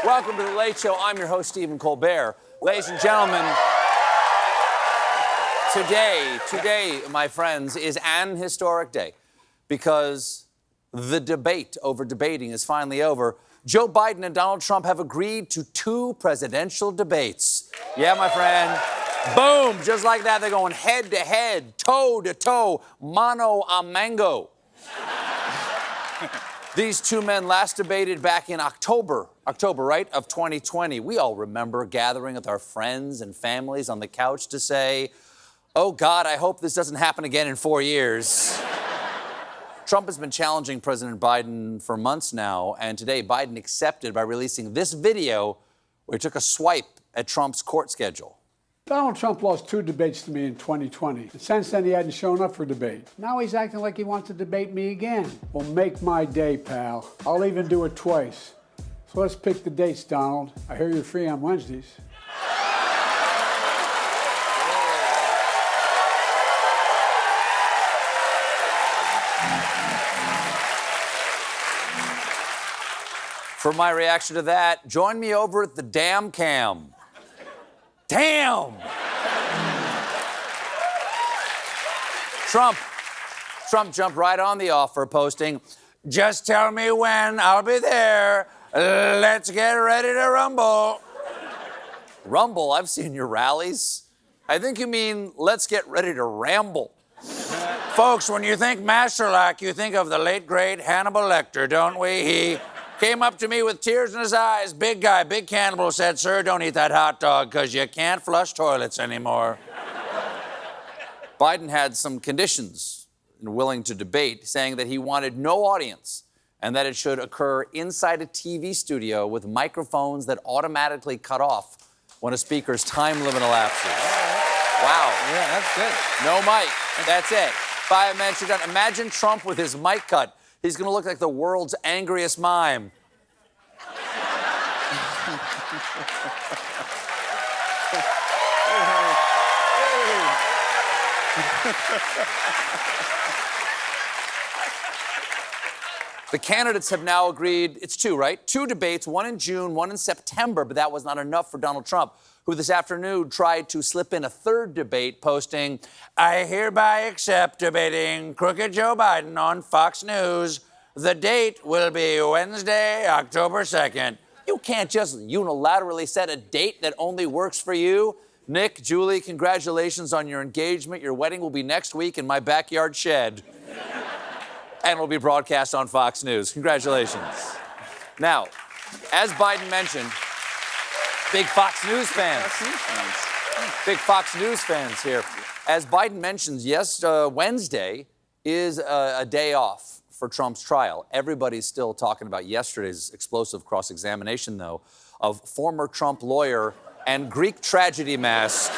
Welcome to The Late Show. I'm your host, Stephen Colbert. Ladies and gentlemen, today, my friends, is an historic day because the debate over debating is finally over. Joe Biden and Donald Trump have agreed to 2 presidential debates. Yeah, my friend. Boom, just like that, they're going head to head, toe to toe, mano a mango. These 2 men last debated back in October, right, of 2020. We all remember gathering with our friends and families on the couch to say, oh God, I hope this doesn't happen again in 4 years. Trump has been challenging President Biden for months now, and today Biden accepted by releasing this video where he took a swipe at Trump's court schedule. Donald Trump lost 2 debates to me in 2020. And since then, he hadn't shown up for debate. Now he's acting like he wants to debate me again. Well, make my day, pal. I'll even do it twice. So let's pick the dates, Donald. I hear you're free on Wednesdays. For my reaction to that, join me over at the Damn Cam. Damn! Trump jumped right on the offer, posting, just tell me when, I'll be there. Let's get ready to rumble. Rumble? I've seen your rallies. I think you mean, let's get ready to ramble. Folks, when you think Masterlock, you think of the late, great Hannibal Lecter, don't we? He came up to me with tears in his eyes. Big guy, big cannibal, said, sir, don't eat that hot dog because you can't flush toilets anymore. Biden had some conditions in willing to debate, saying that he wanted no audience and that it should occur inside a TV studio with microphones that automatically cut off when a speaker's time limit elapses. Wow. Yeah, that's good. No mic. That's it. 5 minutes, you're done. Imagine Trump with his mic cut. He's going to look like the world's angriest mime. The candidates have now agreed, it's 2, right? 2 debates, 1 in June, 1 in September, but that was not enough for Donald Trump, who this afternoon tried to slip in a 3rd debate, posting, I hereby accept debating crooked Joe Biden on Fox News. The date will be Wednesday, October 2nd. You can't just unilaterally set a date that only works for you. Nick, Julie, congratulations on your engagement. Your wedding will be next week in my backyard shed. And will be broadcast on Fox News. Congratulations. Now, as Biden mentioned, big Fox News fans. Big Fox News fans here. As Biden mentions, yes, Wednesday is a day off for Trump's trial. Everybody's still talking about yesterday's explosive cross-examination, though, of former Trump lawyer and Greek tragedy mask,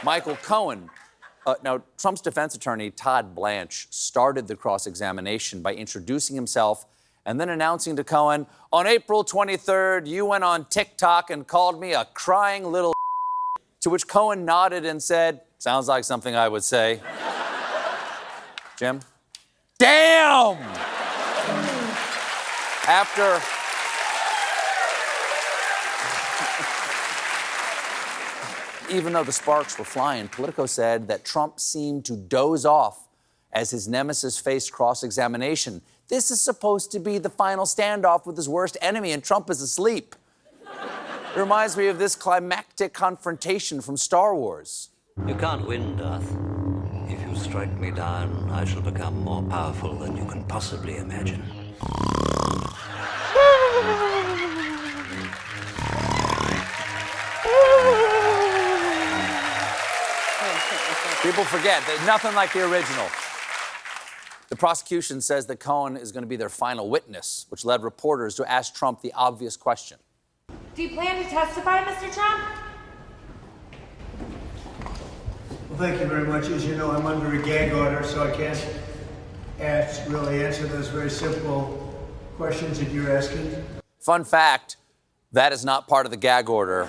Michael Cohen. Now, Trump's defense attorney, Todd Blanche, started the cross-examination by introducing himself and then announcing to Cohen, on April 23rd, you went on TikTok and called me a crying little to which Cohen nodded and said, sounds like something I would say. Jim? Damn! Even though the sparks were flying, Politico said that Trump seemed to doze off as his nemesis faced cross-examination. This is supposed to be the final standoff with his worst enemy, and Trump is asleep. It reminds me of this climactic confrontation from Star Wars. You can't win, Darth. If you strike me down, I shall become more powerful than you can possibly imagine. People forget that nothing like the original. The prosecution says that Cohen is going to be their final witness, which led reporters to ask Trump the obvious question. Do you plan to testify, Mr. Trump? Well, thank you very much. As you know, I'm under a gag order, so I can't really answer those very simple questions that you're asking. Fun fact, that is not part of the gag order.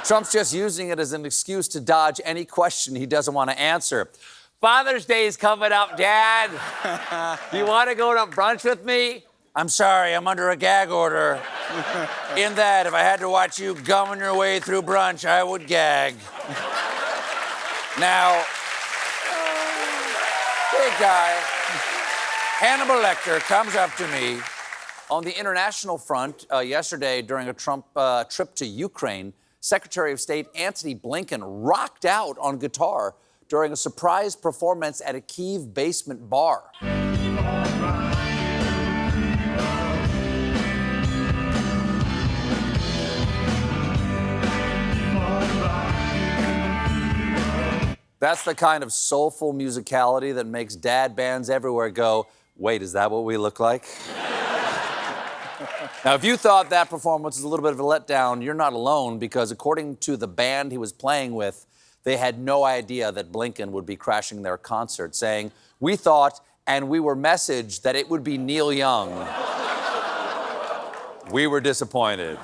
Trump's just using it as an excuse to dodge any question he doesn't want to answer. Father's Day is coming up, Dad. Do you want to go to brunch with me? I'm sorry, I'm under a gag order. In that, if I had to watch you gumming your way through brunch, I would gag. Now, big guy, Hannibal Lecter comes up to me. On the international front, yesterday during a Trump trip to Ukraine, Secretary of State Antony Blinken rocked out on guitar during a surprise performance at a Kyiv basement bar. That's the kind of soulful musicality that makes dad bands everywhere go, wait, is that what we look like? Now, if you thought that performance was a little bit of a letdown, you're not alone, because according to the band he was playing with, they had no idea that Blinken would be crashing their concert, saying, we thought and we were messaged that it would be Neil Young. We were disappointed.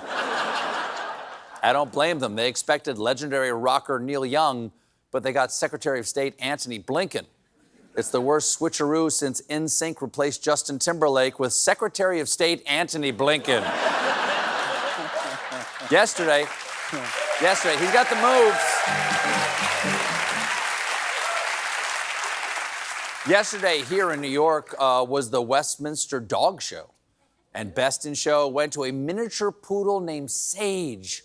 I don't blame them. They expected legendary rocker Neil Young, but they got Secretary of State Antony Blinken. It's the worst switcheroo since NSYNC replaced Justin Timberlake with Secretary of State Antony Blinken. Yesterday, he's got the moves. Yesterday, here in New York, was the Westminster Dog Show. And Best in Show went to a miniature poodle named Sage.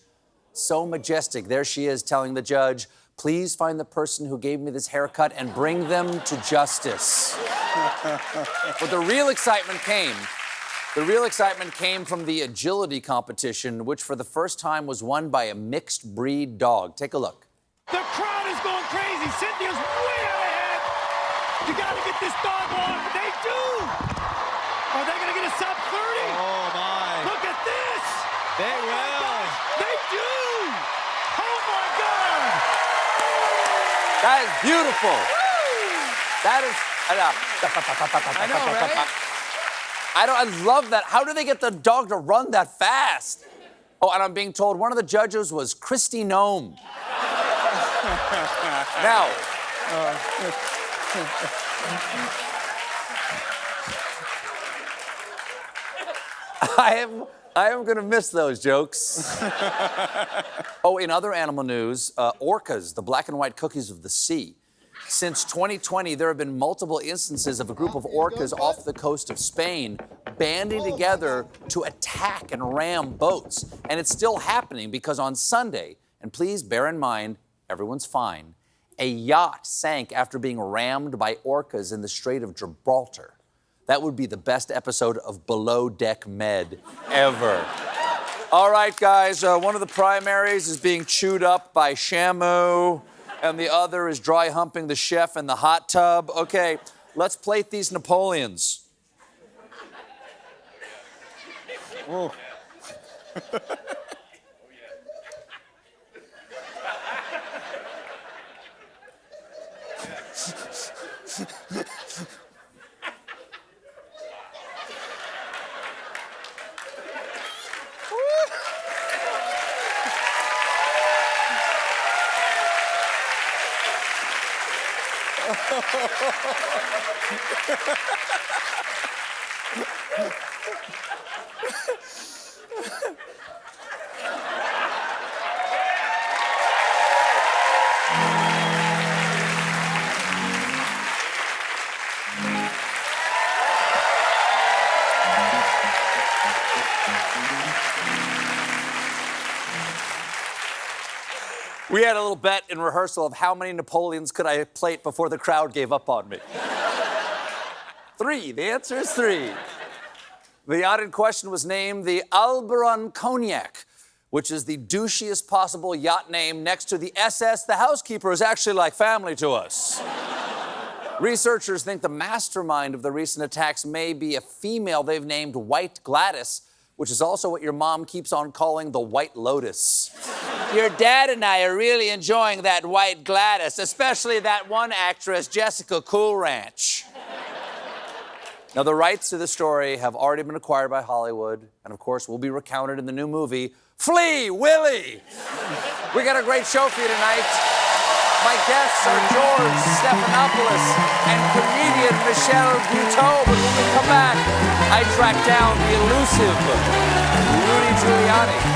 So majestic. There she is telling the judge, please find the person who gave me this haircut and bring them to justice. But the real excitement came from the agility competition, which for the first time was won by a mixed breed dog. Take a look. The crowd is going crazy. Cynthia's way out ahead. You got to get this dog on. They do. Are they going to get a sub 30? Oh, my. Look at this. They will. They do. Oh, my God. That is beautiful. That is. I know, right? I love that. How do they get the dog to run that fast? Oh, and I'm being told one of the judges was Kristi Noem. Now. I am going to miss those jokes. Oh, in other animal news, orcas, the black and white cookies of the sea. Since 2020, there have been multiple instances of a group of orcas off the coast of Spain banding together to attack and ram boats. And it's still happening because on Sunday, and please bear in mind, everyone's fine, a yacht sank after being rammed by orcas in the Strait of Gibraltar. That would be the best episode of Below Deck Med ever. All right, guys, one of the primaries is being chewed up by Shamu, and the other is dry humping the chef in the hot tub. Okay, let's plate these Napoleons. Oh. We had a little bet in rehearsal of how many Napoleons could I plate before the crowd gave up on me. 3. The answer is 3. The yacht in question was named the Alberon Cognac, which is the douchiest possible yacht name next to the SS. The housekeeper is actually like family to us. Researchers think the mastermind of the recent attacks may be a female they've named White Gladys, which is also what your mom keeps on calling the White Lotus. Your dad and I are really enjoying that White Gladys, especially that one actress, Jessica Cool Ranch. Now, the rights to the story have already been acquired by Hollywood, and of course, will be recounted in the new movie, Flea Willy. We got a great show for you tonight. My guests are George Stephanopoulos and comedian comedian Michelle Buteau. But when we come back, I track down the elusive Rudy Giuliani.